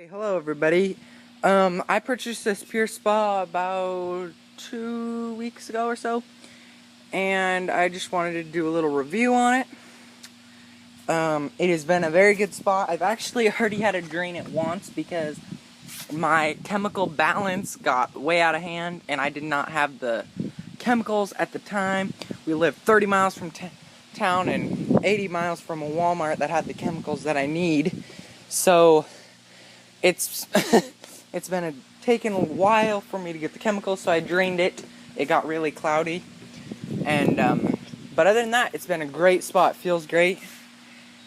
Hey, hello everybody. I purchased this Purespa about 2 weeks ago or so, and I just wanted to do a little review on it. It has been a very good spa. I've actually already had to drain it once because my chemical balance got way out of hand, and I did not have the chemicals at the time. We lived 30 miles from town and 80 miles from a Walmart that had the chemicals that I need, so it's it's been taken a while for me to get the chemicals, so I drained it. It got really cloudy, and but other than that, it's been a great spot. It feels great,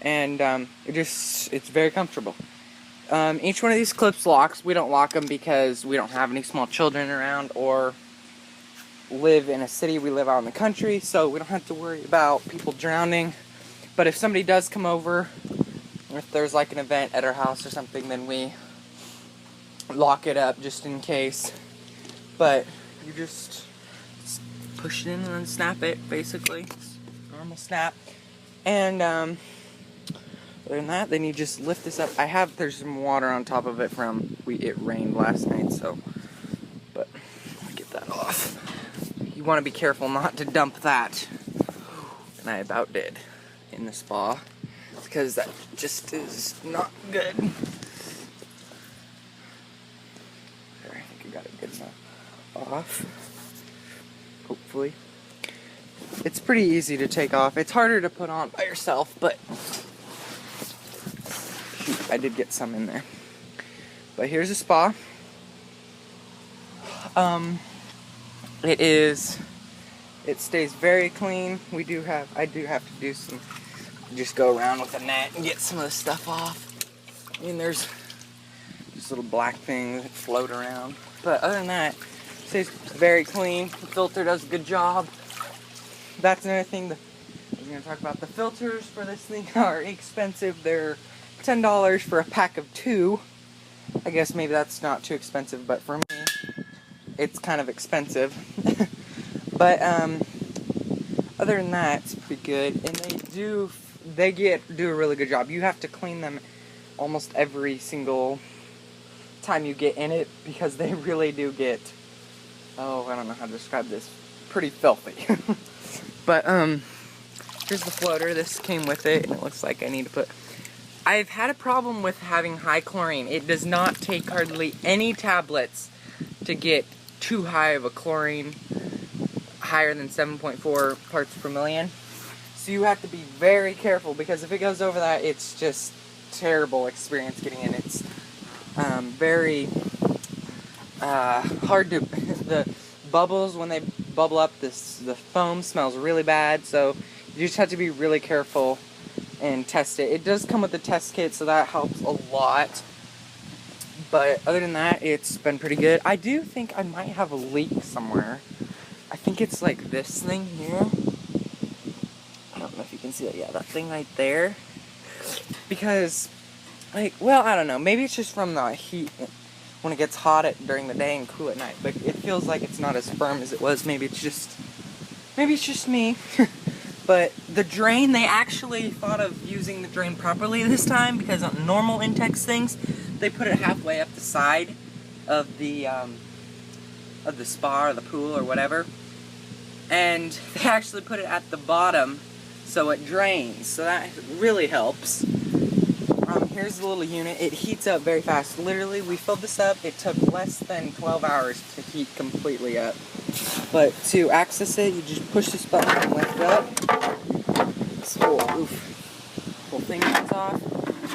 and it's very comfortable. Each one of these clips locks. We don't lock them because we don't have any small children around or live in a city. We live out in the country, so we don't have to worry about people drowning. But if somebody does come over, if there's like an event at our house or something, then we lock it up just in case. But you just push it in and then snap it, basically. It's normal snap. And other than that, then you just lift this up. There's some water on top of it from it rained last night, so but let me get that off. You want to be careful not to dump that. And I about did in the spa, because that just is not good. There, I think I got it good enough off. Hopefully. It's pretty easy to take off. It's harder to put on by yourself, but shoot, I did get some in there. But here's a spa. It stays very clean. I do have to do some, just go around with a net and get some of the stuff off. I mean, there's just little black things that float around. But other than that, it stays very clean. The filter does a good job. That's another thing that I was going to talk about. The filters for this thing are expensive. They're $10 for a pack of 2. I guess maybe that's not too expensive, but for me, it's kind of expensive. But other than that, it's pretty good, and they do a really good job. You have to clean them almost every single time you get in it, because they really do get, I don't know how to describe this, pretty filthy. But here's the floater. This came with it, and it looks like I need to put. I've had a problem with having high chlorine. It does not take hardly any tablets to get too high of a chlorine, higher than 7.4 parts per million. So you have to be very careful, because if it goes over that, it's just terrible experience getting in. It's very hard to, the bubbles, when they bubble up, the foam smells really bad, so you just have to be really careful and test it. It does come with a test kit, so that helps a lot. But other than that, it's been pretty good. I do think I might have a leak somewhere. I think it's like this thing here. I don't know if you can see that. Yeah, that thing right there. Because, I don't know. Maybe it's just from the heat when it gets hot during the day and cool at night. But it feels like it's not as firm as it was. Maybe it's just me. But the drain, they actually thought of using the drain properly this time, because on normal Intex things, they put it halfway up the side of the spa or the pool or whatever, and they actually put it at the bottom so it drains, so that really helps. Here's the little unit. It heats up very fast. Literally, we filled this up. It took less than 12 hours to heat completely up. But to access it, you just push this button and lift it up. This whole thing comes off.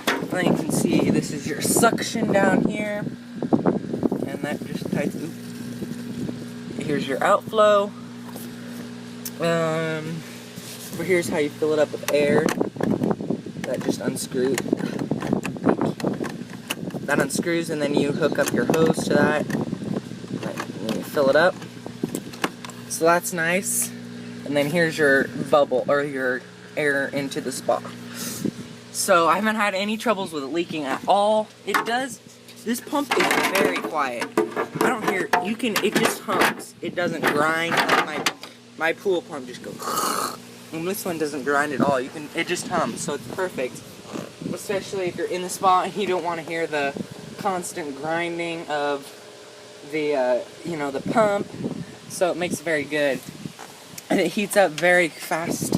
And then you can see this is your suction down here. And that just tightens. Here's your outflow. Here's how you fill it up with air. That just unscrews. That unscrews, and then you hook up your hose to that. And you fill it up. So that's nice. And then here's your bubble, or your air into the spa. So I haven't had any troubles with it leaking at all. This pump is very quiet. I don't hear, it just hums. It doesn't grind. Like my pool pump just goes, and this one doesn't grind at all. It just hums, so it's perfect. Especially if you're in the spa and you don't want to hear the constant grinding of the, you know, the pump, so it makes it very good. And it heats up very fast.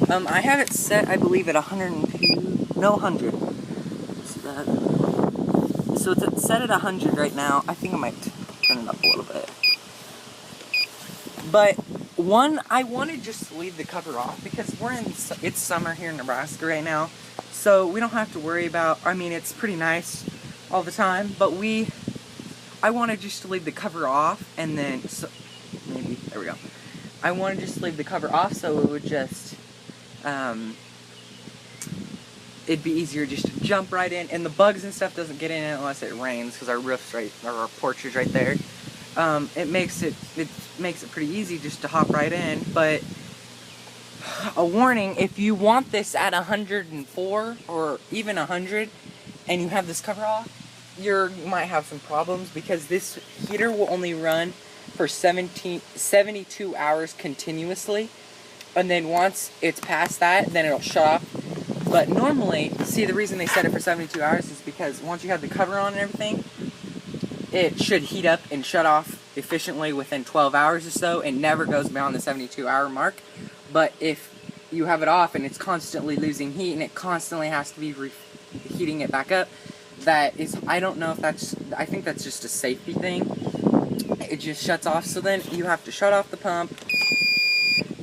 I have it set, I believe, at 102, no, 100. So it's set at 100 right now. I think I might turn it up a little bit. But I want to just leave the cover off because it's summer here in Nebraska right now. So we don't have to worry about, I mean, it's pretty nice all the time, but I want to just leave the cover off, and then, so, maybe, there we go. I want to just leave the cover off so it would just, it'd be easier just to jump right in, and the bugs and stuff doesn't get in unless it rains, because our roof's right, or our porch is right there. It makes it pretty easy just to hop right in, but a warning, if you want this at 104 or even 100 and you have this cover off, you might have some problems, because this heater will only run for 72 hours continuously, and then once it's past that, then it'll shut off. But normally, see, the reason they set it for 72 hours is because once you have the cover on and everything, it should heat up and shut off efficiently within 12 hours or so, and never goes beyond the 72-hour mark. But if you have it off and it's constantly losing heat and it constantly has to be heating it back up, that is, I don't know if that's, I think that's just a safety thing. It just shuts off, so then you have to shut off the pump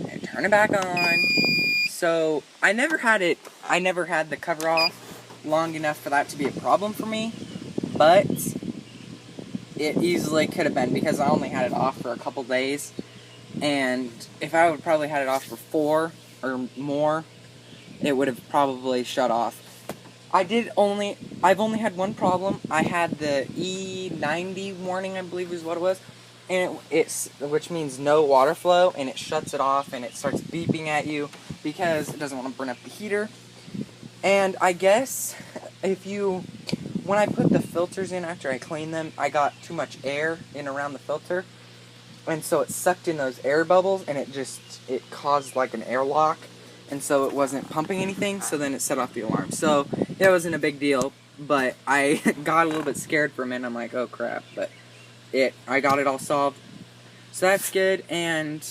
and turn it back on. So I never had the cover off long enough for that to be a problem for me, but it easily could have been, because I only had it off for a couple days, and if I would probably had it off for 4 or more, it would have probably shut off. I've only had one problem. I had the E90 warning, I believe is what it was, and which means no water flow, and it shuts it off and it starts beeping at you because it doesn't want to burn up the heater. And I guess when I put the filters in after I cleaned them, I got too much air in around the filter, and so it sucked in those air bubbles, and it caused like an airlock, and so it wasn't pumping anything, so then it set off the alarm. So it wasn't a big deal, but I got a little bit scared for a minute. I'm like, oh crap, but I got it all solved. So that's good. And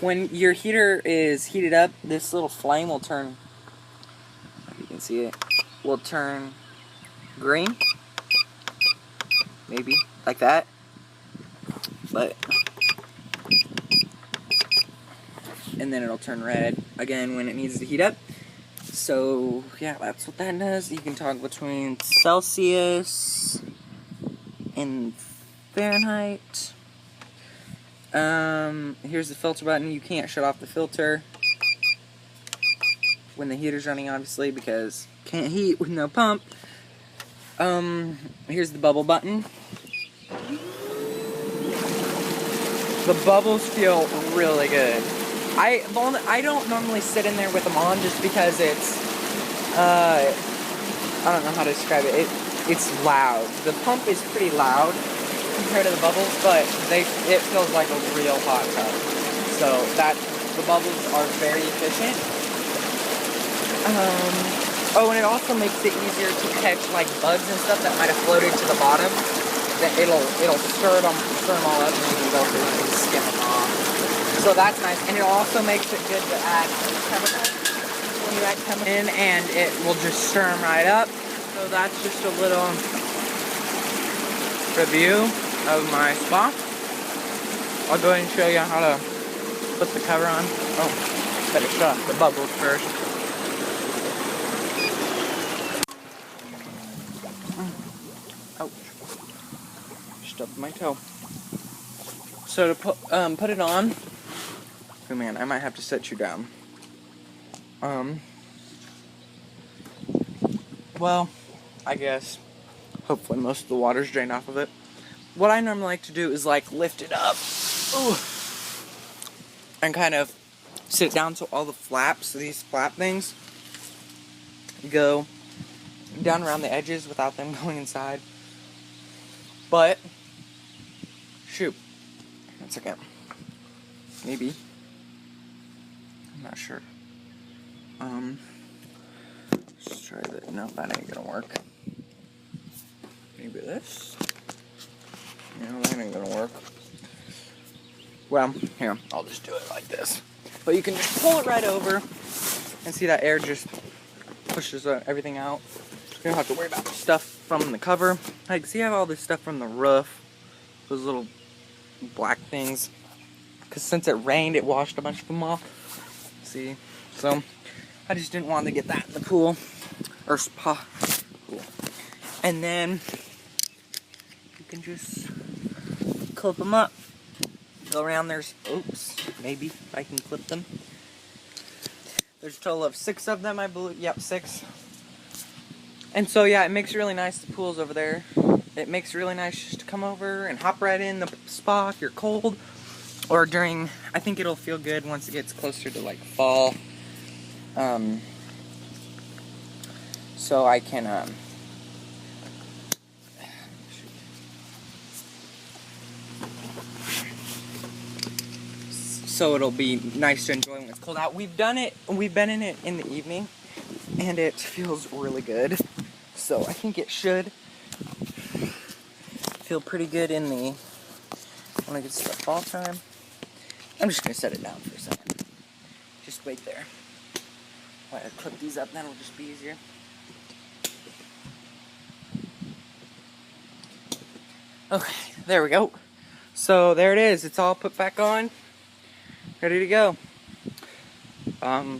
when your heater is heated up, this little flame will turn, if you can see it, will turn green, maybe like that, but and then it'll turn red again when it needs to heat up. So yeah, that's what that does. You can toggle between Celsius and Fahrenheit. Here's the filter button. You can't shut off the filter when the heater's running, obviously, because can't heat with no pump. Here's the bubble button. The bubbles feel really good. I don't normally sit in there with them on just because it's, I don't know how to describe it. It's loud. The pump is pretty loud compared to the bubbles, but it feels like a real hot tub. So the bubbles are very efficient. Oh, and it also makes it easier to catch like bugs and stuff that might have floated to the bottom. That it'll stir them all up, and you can go through and skim them off. So that's nice, and it also makes it good to add chemicals. When you add chemicals in, and it will just stir them right up. So that's just a little review of my spa. I'll go ahead and show you how to put the cover on. Oh, better shut off the bubbles first. Ouch. Stubbed my toe. So to put it on, oh man, I might have to set you down. Well, I guess, hopefully most of the water's drained off of it. What I normally like to do is like lift it up, ooh, and kind of sit down so all the flaps, these flap things, go down around the edges without them going inside. But, shoot, one second, maybe, I'm not sure. Let's try that. No, that ain't gonna work. maybe this. No, that ain't gonna work. Well, here, I'll just do it like this. But you can just pull it right over and see that air just pushes everything out. You don't have to worry about stuff from the cover. Like, see, I have all this stuff from the roof. Those little black things. Because since it rained, it washed a bunch of them off. See? So, I just didn't want to get that in the pool. Or spa. Pool. And then, you can just clip them up. Go around, there's, oops, maybe I can clip them. There's a total of 6 of them, I believe. Yep, 6. And so, yeah, it makes it really nice. The pool's over there. It makes it really nice just to come over and hop right in the spa if you're cold. Or during, I think it'll feel good once it gets closer to, like, fall. So I can, so it'll be nice to enjoy when it's cold out. We've been in it in the evening, and it feels really good. So I think it should feel pretty good in the, when it gets to the fall time. I'm just gonna set it down for a second. Just wait there. While I clip these up, then it'll just be easier. Okay, there we go. So there it is. It's all put back on. Ready to go. Yeah,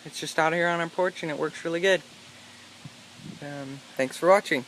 it's just out here on our porch and it works really good. Thanks for watching.